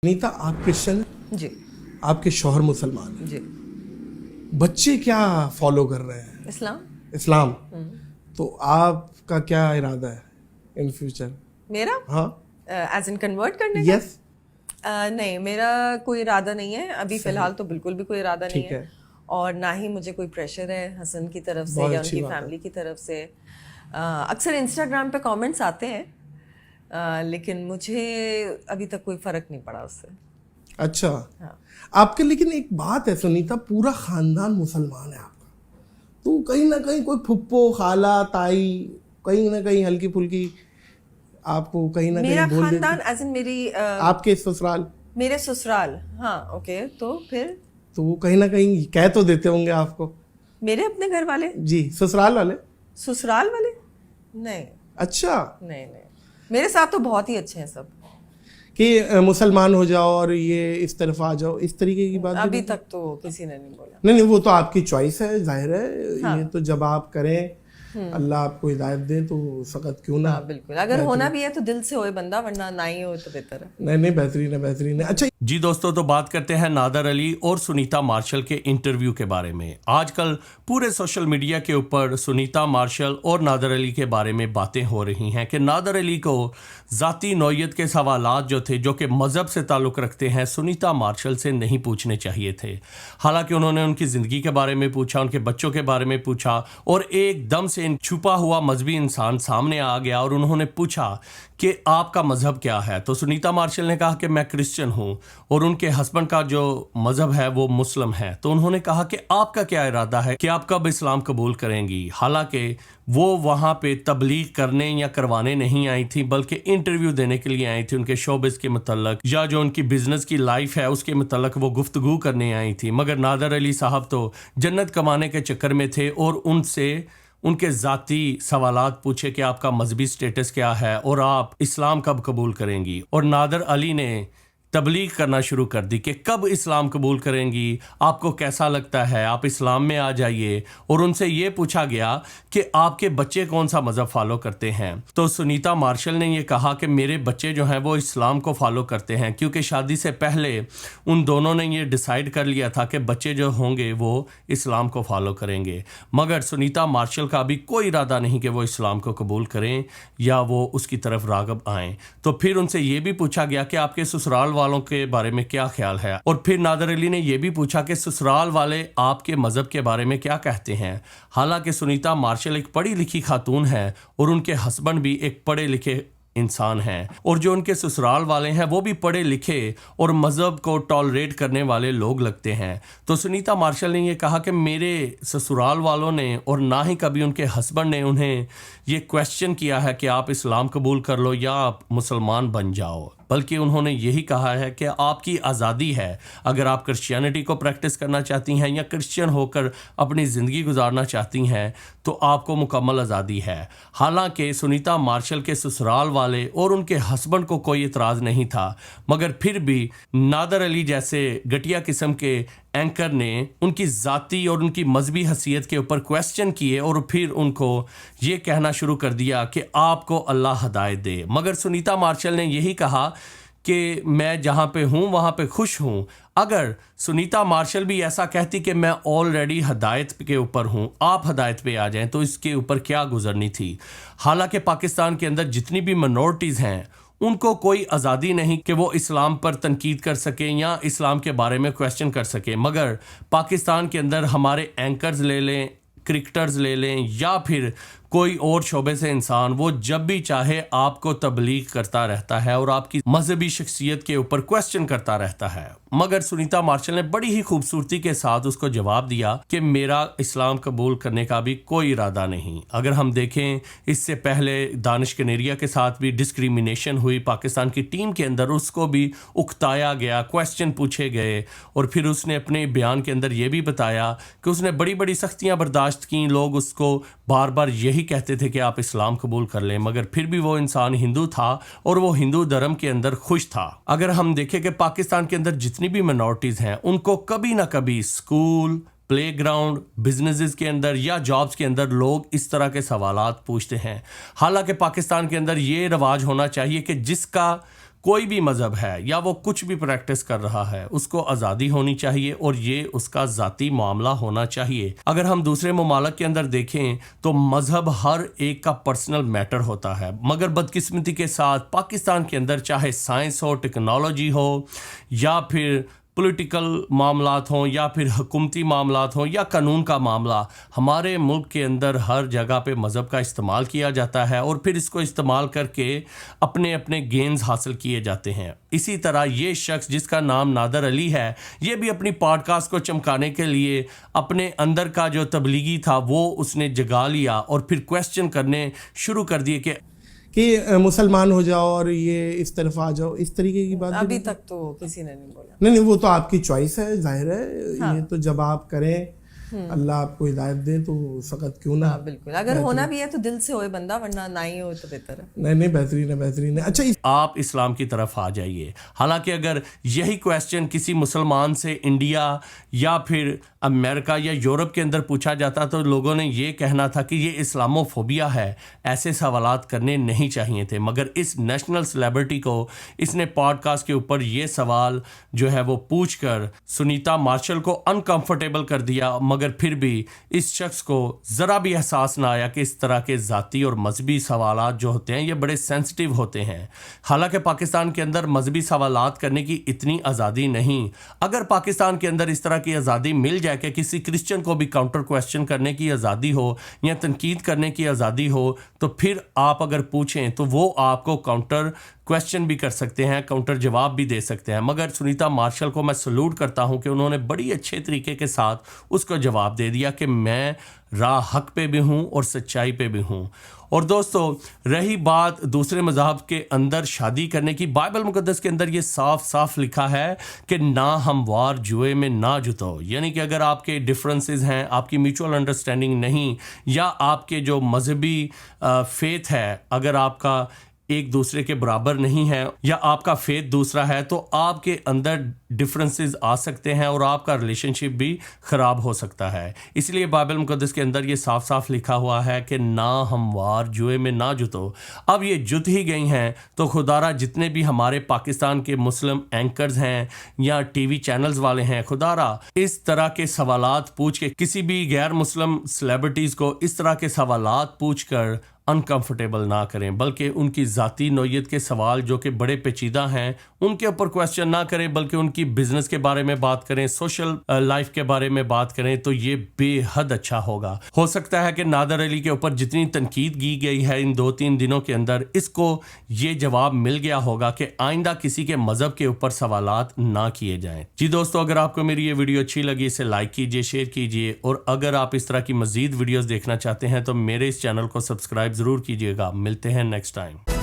नीता, आप क्रिश्चियन जी आपके शौहर मुसलमान हैं, जी बच्चे क्या फॉलो कर रहे हैं? इस्लाम। तो आपका क्या इरादा है इन फ्यूचर? मेरा हाँ, एज इन कन्वर्ट करने का यस, नहीं, मेरा कोई इरादा नहीं है अभी फिलहाल, तो बिल्कुल भी कोई इरादा नहीं ठीक है। है। और ना ही मुझे कोई प्रेशर है हसन की तरफ से बहुत या अच्छी उनकी बात है। फैमिली की तरफ से। अक्सर इंस्टाग्राम पे कमेंट्स आते हैं, लेकिन मुझे अभी तक कोई फर्क नहीं पड़ा उससे। अच्छा, हाँ। आपके लेकिन एक बात है सुनीता, पूरा खानदान मुसलमान है आपका, तो कहीं ना कहीं कोई फुप्पो खाला ताई कहीं ना कहीं हल्की फुल्की आपको कहीं ना मेरा कहीं बोल देती, खानदान एज इन मेरी आपके ससुराल, मेरे ससुराल। हाँ, ओके, तो फिर तो वो कहीं ना कहीं कह तो देते होंगे आपको? मेरे अपने घर वाले, जी, ससुराल वाले? ससुराल वाले नहीं, अच्छा, नहीं, मेरे साथ तो बहुत ही अच्छे हैं सब। कि मुसलमान हो जाओ और ये इस तरफ आ जाओ, इस तरीके की बात भी अभी नहीं? तक तो किसी ने नहीं बोला। नहीं, वो तो आपकी चॉइस है, जाहिर है। हाँ। ये तो जब आप करें, अल्लाह आपको हिदायत दे, तो सख्त क्यों ना। हाँ बिल्कुल, अगर होना भी है तो दिल से होए बंदा, वरना ना ही हो तो बेहतर है। नहीं, बेहतरीन है, बेहतरीन है। अच्छा, जी दोस्तों, तो बात करते हैं नादर अली और सुनीता मार्शल के इंटरव्यू के बारे में। आजकल पूरे सोशल मीडिया के ऊपर सुनीता मार्शल और नादर अली के बारे में बातें हो रही हैं कि नादर अली को ज़ाती नौयत के सवालात जो थे, जो कि मज़हब से ताल्लुक़ रखते हैं, सुनीता मार्शल से नहीं पूछने चाहिए थे। हालांकि उन्होंने उनकी ज़िंदगी के बारे में पूछा, उनके बच्चों के बारे में पूछा, और एकदम से छुपा हुआ मजहबी इंसान सामने आ गया और उन्होंने पूछा कि आपका मज़हब क्या है। तो सुनीता मार्शल ने कहा कि मैं क्रिश्चियन हूँ, और उनके हस्बैंड का जो मज़हब है वो मुस्लिम है। तो उन्होंने कहा कि आपका क्या इरादा है कि आप कब इस्लाम कबूल करेंगी। हालांकि वो वहाँ पे तबलीग करने या करवाने नहीं आई थी, बल्कि इंटरव्यू देने के लिए आई थी। उनके शोबिस के मतलब या जो उनकी बिजनेस की लाइफ है उसके मतलब वो गुफ्तगू करने आई थी। मगर नादर अली साहब तो जन्नत कमाने के चक्कर में थे और उनसे उनके ज़ाती सवालात पूछे कि आपका मजहबी स्टेटस क्या है और आप इस्लाम कब कबूल करेंगी। और नादर अली ने तबलीग करना शुरू कर दी कि कब इस्लाम कबूल करेंगी, आपको कैसा लगता है, आप इस्लाम में आ जाइए। और उनसे ये पूछा गया कि आपके बच्चे कौन सा मज़हब फॉलो करते हैं। तो सुनीता मार्शल ने ये कहा कि मेरे बच्चे जो हैं वो इस्लाम को फॉलो करते हैं, क्योंकि शादी से पहले उन दोनों ने ये डिसाइड कर लिया था कि बच्चे जो होंगे वो इस्लाम को फॉलो करेंगे। मगर सुनीता मार्शल का अभी कोई इरादा नहीं कि वो इस्लाम को कबूल करें या वो उसकी तरफ राग़ब आएँ। तो फिर उनसे ये भी पूछा गया कि आपके ससुराल वालों के बारे में क्या ख्याल है। और फिर नादर अली ने यह भी पूछा कि ससुराल वाले आपके मज़हब के बारे में क्या कहते हैं। हालांकि सुनीता मार्शल एक पढ़ी लिखी खातून है और उनके हस्बैंड भी एक पढ़े लिखे इंसान हैं, और जो उनके ससुराल वाले हैं वो भी पढ़े लिखे और मज़हब को टॉलरेट करने वाले लोग लगते हैं। तो सुनीता मार्शल ने ये कहा कि मेरे ससुराल वालों ने और ना ही कभी उनके हस्बैंड ने उन्हें ये क्वेश्चन किया है कि आप इस्लाम कबूल कर लो या आप मुसलमान बन जाओ, बल्कि उन्होंने यही कहा है कि आपकी आज़ादी है। अगर आप क्रिश्चियनिटी को प्रैक्टिस करना चाहती हैं या क्रिश्चियन होकर अपनी ज़िंदगी गुजारना चाहती हैं तो आपको मुकम्मल आज़ादी है। हालांकि सुनीता मार्शल के ससुराल वाले और उनके हस्बैंड को कोई इतराज़ नहीं था, मगर फिर भी नादर अली जैसे घटिया किस्म के एंकर ने उनकी ज़ाती और उनकी मजहबी हैसियत के ऊपर क्वेश्चन किए और फिर उनको ये कहना शुरू कर दिया कि आपको अल्लाह हिदायत दे। मगर सुनीता मार्शल ने यही कहा कि मैं जहाँ पे हूँ वहाँ पे खुश हूँ। अगर सुनीता मार्शल भी ऐसा कहती कि मैं ऑलरेडी हदायत के ऊपर हूँ, आप हदायत पे आ जाएं, तो इसके ऊपर क्या गुजरनी थी। हालांकि पाकिस्तान के अंदर जितनी भी मिनॉरिटीज़ हैं उनको कोई आज़ादी नहीं कि वो इस्लाम पर तनकीद कर सकें या इस्लाम के बारे में क्वेश्चन कर सकें। मगर पाकिस्तान के अंदर हमारे एंकर्स ले लें, क्रिकेटर्स ले लें या फिर कोई और शोबे से इंसान, वो जब भी चाहे आपको तबलीग करता रहता है और आपकी मजहबी शख्सियत के ऊपर क्वेश्चन करता रहता है। मगर सुनीता मार्शल ने बड़ी ही खूबसूरती के साथ उसको जवाब दिया कि मेरा इस्लाम कबूल करने का भी कोई इरादा नहीं। अगर हम देखें, इससे पहले दानिश कनेरिया के साथ भी डिस्क्रिमिनेशन हुई पाकिस्तान की टीम के अंदर, उसको भी उकताया गया, क्वेश्चन पूछे गए, और फिर उसने अपने बयान के अंदर ये भी बताया कि उसने बड़ी बड़ी सख्तियाँ बर्दाश्त की। लोग उसको बार बार यही कहते थे कि आप इस्लाम कबूल कर लें, मगर फिर भी वो इंसान हिंदू था और वो हिंदू धर्म के अंदर खुश था। अगर हम देखें कि पाकिस्तान के अंदर जितनी भी मिनॉरिटीज़ हैं उनको कभी ना कभी स्कूल, प्लेग्राउंड, बिजनेसेस के अंदर या जॉब्स के अंदर लोग इस तरह के सवालात पूछते हैं। हालांकि पाकिस्तान के अंदर ये रवाज होना चाहिए कि जिसका कोई भी मज़हब है या वो कुछ भी प्रैक्टिस कर रहा है, उसको आज़ादी होनी चाहिए और ये उसका ज़ाती मामला होना चाहिए। अगर हम दूसरे ममालिक के अंदर देखें तो मज़हब हर एक का पर्सनल मैटर होता है, मगर बदकिस्मती के साथ पाकिस्तान के अंदर चाहे साइंस हो, टेक्नोलॉजी हो या फिर पॉलिटिकल मामलात हों या फिर हुकूमती मामलात हों या कानून का मामला, हमारे मुल्क के अंदर हर जगह पे मज़हब का इस्तेमाल किया जाता है और फिर इसको इस्तेमाल करके अपने अपने गेन्स हासिल किए जाते हैं। इसी तरह ये शख्स जिसका नाम नादर अली है, ये भी अपनी पॉडकास्ट को चमकाने के लिए अपने अंदर का जो तबलीगी था वो उसने जगा लिया और फिर क्वेश्चन करने शुरू कर दिए कि मुसलमान हो जाओ और ये इस तरफ आ जाओ, इस तरीके की बात अभी तक तो किसी ने नहीं बोला। नहीं, वो तो आपकी चॉइस है, जाहिर है। हाँ। ये तो जब आप करें, अल्लाह आपको हिदायत दे तो फ़कत क्यों ना। हाँ, बिल्कुल। अगर होना भी है तो दिल से होए बंदा, वरना ना ही हो तो बेहतर है। नहीं, बेहतरीन है, बेहतरीन है। अच्छा, आप इस्लाम की तरफ आ जाइए। हालांकि अगर यही क्वेश्चन किसी मुसलमान से इंडिया या फिर अमेरिका या यूरोप के अंदर पूछा जाता तो लोगों ने ये कहना था कि ये इस्लामोफोबिया है, ऐसे सवालात करने नहीं चाहिए थे। मगर इस नेशनल सेलिब्रिटी को इसने पॉडकास्ट के ऊपर ये सवाल जो है वो पूछकर सुनीता मार्शल को अनकंफर्टेबल कर दिया, मगर फिर भी इस शख्स को ज़रा भी एहसास ना आया कि इस तरह के ज़ाती और मजहबी सवालात जो होते हैं ये बड़े सेंसिटिव होते हैं। हालांकि पाकिस्तान के अंदर मजहबी सवालात करने की इतनी आज़ादी नहीं। अगर पाकिस्तान के अंदर इस तरह की आज़ादी मिल जाए कि किसी क्रिश्चियन को भी काउंटर क्वेश्चन करने की आज़ादी हो या तनकीद करने की आज़ादी हो, तो फिर आप अगर पूछें तो वो आपको काउंटर क्वेश्चन भी कर सकते हैं, काउंटर जवाब भी दे सकते हैं। मगर सुनीता मार्शल को मैं सलूट करता हूं कि उन्होंने बड़ी अच्छे तरीके के साथ उसको जवाब दे दिया कि मैं राह हक पे भी हूं और सच्चाई पे भी हूं। और दोस्तों, रही बात दूसरे मज़हब के अंदर शादी करने की, बाइबल मुकद्दस के अंदर ये साफ साफ लिखा है कि ना हमवार जुए में ना जुतो। यानी कि अगर आपके डिफरेंसेस हैं, आपकी म्यूचुअल अंडरस्टैंडिंग नहीं, या आपके जो मजहबी फेथ है अगर आपका एक दूसरे के बराबर नहीं है या आपका फेथ दूसरा है, तो आपके अंदर डिफरेंसेस आ सकते हैं और आपका रिलेशनशिप भी ख़राब हो सकता है। इसलिए बाइबल मुकद्दस के अंदर ये साफ साफ लिखा हुआ है कि ना हमवार जुए में ना जुतो। अब ये जुत ही गई हैं तो खुदारा जितने भी हमारे पाकिस्तान के मुस्लिम एंकर्स हैं या टीवी चैनल्स वाले हैं, खुदारा इस तरह के सवालात पूछ के किसी भी गैर मुस्लिम सेलिब्रिटीज़ को इस तरह के सवालात पूछ कर अनकंफर्टेबल ना करें, बल्कि उनकी ज़ाती नौयत के सवाल जो कि बड़े पेचीदा हैं उनके ऊपर क्वेश्चन ना करें, बल्कि उनकी बिजनेस के बारे में बात करें, सोशल लाइफ के बारे में बात करें, तो ये बेहद अच्छा होगा। हो सकता है कि नादर अली के ऊपर जितनी तनकीद की गई है इन 2-3 दिनों के अंदर, इसको ये जवाब मिल गया होगा कि आइंदा किसी के मज़हब के ऊपर सवालात ना किए जाएं। जी दोस्तों, अगर आपको मेरी ये वीडियो अच्छी लगी इसे लाइक कीजिए, शेयर कीजिए, और अगर आप इस तरह की मज़ीद वीडियोज़ देखना चाहते हैं तो मेरे इस चैनल को सब्सक्राइब ज़रूर कीजिएगा। मिलते हैं नेक्स्ट टाइम।